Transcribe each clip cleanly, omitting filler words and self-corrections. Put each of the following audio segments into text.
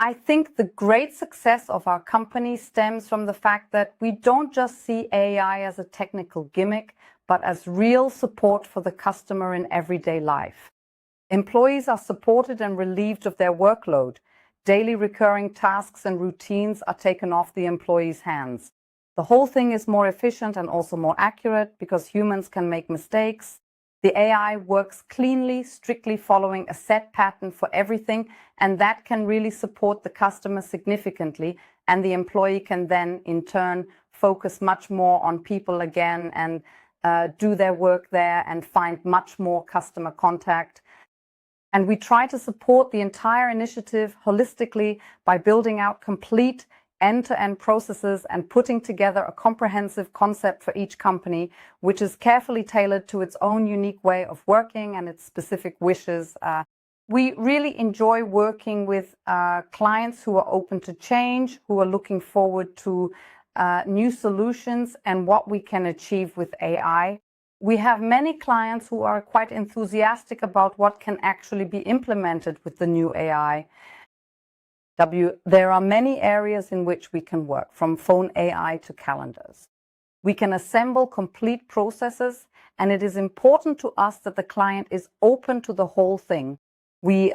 I think the great success of our company stems from the fact that we don't just see AI as a technical gimmick, but as real support for the customer in everyday life. Employees are supported and relieved of their workload. Daily recurring tasks and routines are taken off the employee's hands. The whole thing is more efficient and also more accurate because humans can make mistakes. The AI works cleanly, strictly following a set pattern for everything, and that can really support the customer significantly, and the employee can then, in turn, focus much more on people again and do their work there and find much more customer contact. And we try to support the entire initiative holistically by building out complete end-to-end processes and putting together a comprehensive concept for each company, which is carefully tailored to its own unique way of working and its specific wishes. We really enjoy working with clients who are open to change, who are looking forward to new solutions and what we can achieve with AI. We have many clients who are quite enthusiastic about what can actually be implemented with the new AI. There are many areas in which we can work, from phone AI to calendars. We can assemble complete processes, and it is important to us that the client is open to the whole thing. We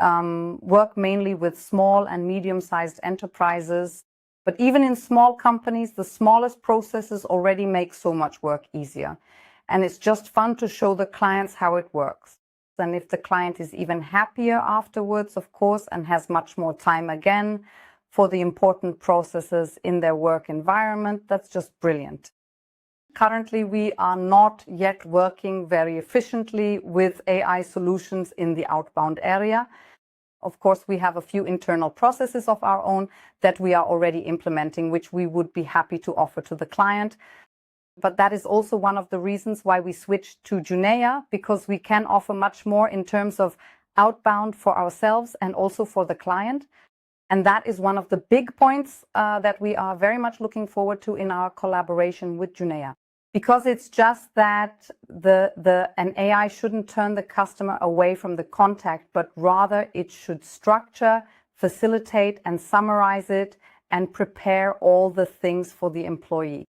work mainly with small and medium-sized enterprises, but even in small companies, the smallest processes already make so much work easier. And it's just fun to show the clients how it works. And if the client is even happier afterwards, of course, and has much more time again for the important processes in their work environment, that's just brilliant. Currently, we are not yet working very efficiently with AI solutions in the outbound area. Of course, we have a few internal processes of our own that we are already implementing, which we would be happy to offer to the client. But that is also one of the reasons why we switched to YOUNEA, because we can offer much more in terms of outbound for ourselves and also for the client. And that is one of the big points that we are very much looking forward to in our collaboration with YOUNEA. Because it's just that an AI shouldn't turn the customer away from the contact, but rather it should structure, facilitate and summarize it and prepare all the things for the employee.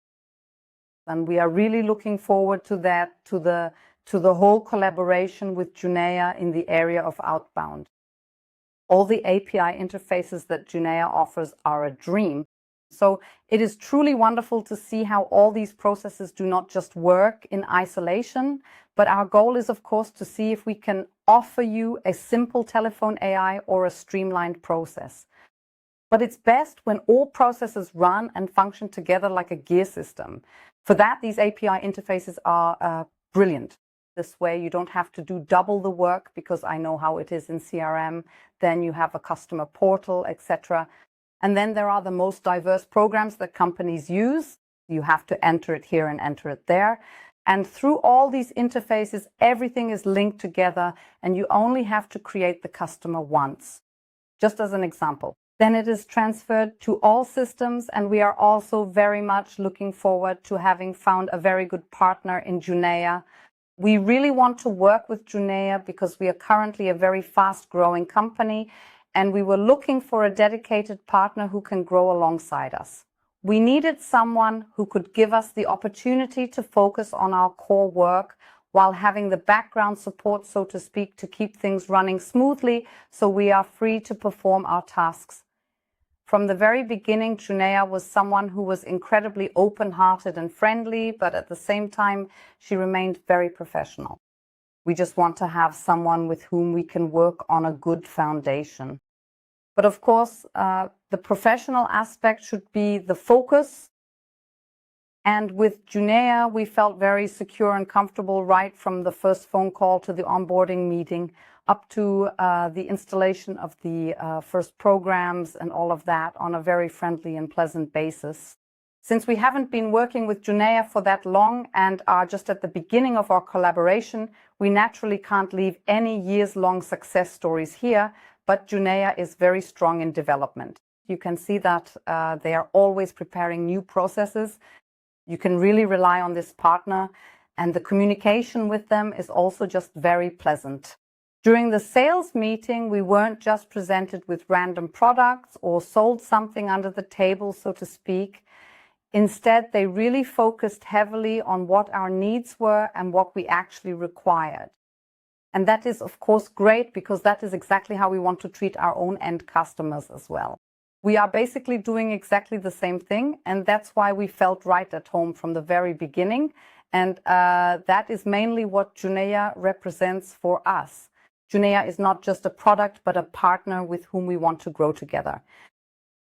And we are really looking forward to that, to the whole collaboration with YOUNEA in the area of outbound. All the API interfaces that YOUNEA offers are a dream. So it is truly wonderful to see how all these processes do not just work in isolation, but our goal is, of course, to see if we can offer you a simple telephone AI or a streamlined process. But it's best when all processes run and function together like a gear system. For that, these API interfaces are brilliant. This way, you don't have to do double the work, because I know how it is in CRM. Then you have a customer portal, etc. And then there are the most diverse programs that companies use. You have to enter it here and enter it there. And through all these interfaces, everything is linked together, and you only have to create the customer once. Just as an example. Then it is transferred to all systems, and we are also very much looking forward to having found a very good partner in YOUNEA. We really want to work with YOUNEA because we are currently a very fast-growing company, and we were looking for a dedicated partner who can grow alongside us. We needed someone who could give us the opportunity to focus on our core work while having the background support, so to speak, to keep things running smoothly so we are free to perform our tasks. From the very beginning, YOUNEA was someone who was incredibly open-hearted and friendly, but at the same time, she remained very professional. We just want to have someone with whom we can work on a good foundation. But of course, the professional aspect should be the focus. And with YOUNEA, we felt very secure and comfortable right from the first phone call to the onboarding meeting, up to the installation of the first programs and all of that on a very friendly and pleasant basis. Since we haven't been working with YOUNEA for that long and are just at the beginning of our collaboration, we naturally can't leave any years-long success stories here, but YOUNEA is very strong in development. You can see that they are always preparing new processes. You can really rely on this partner, and the communication with them is also just very pleasant. During the sales meeting, we weren't just presented with random products or sold something under the table, so to speak. Instead, they really focused heavily on what our needs were and what we actually required. And that is, of course, great, because that is exactly how we want to treat our own end customers as well. We are basically doing exactly the same thing, and that's why we felt right at home from the very beginning. And that is mainly what YOUNEA represents for us. YOUNEA is not just a product, but a partner with whom we want to grow together.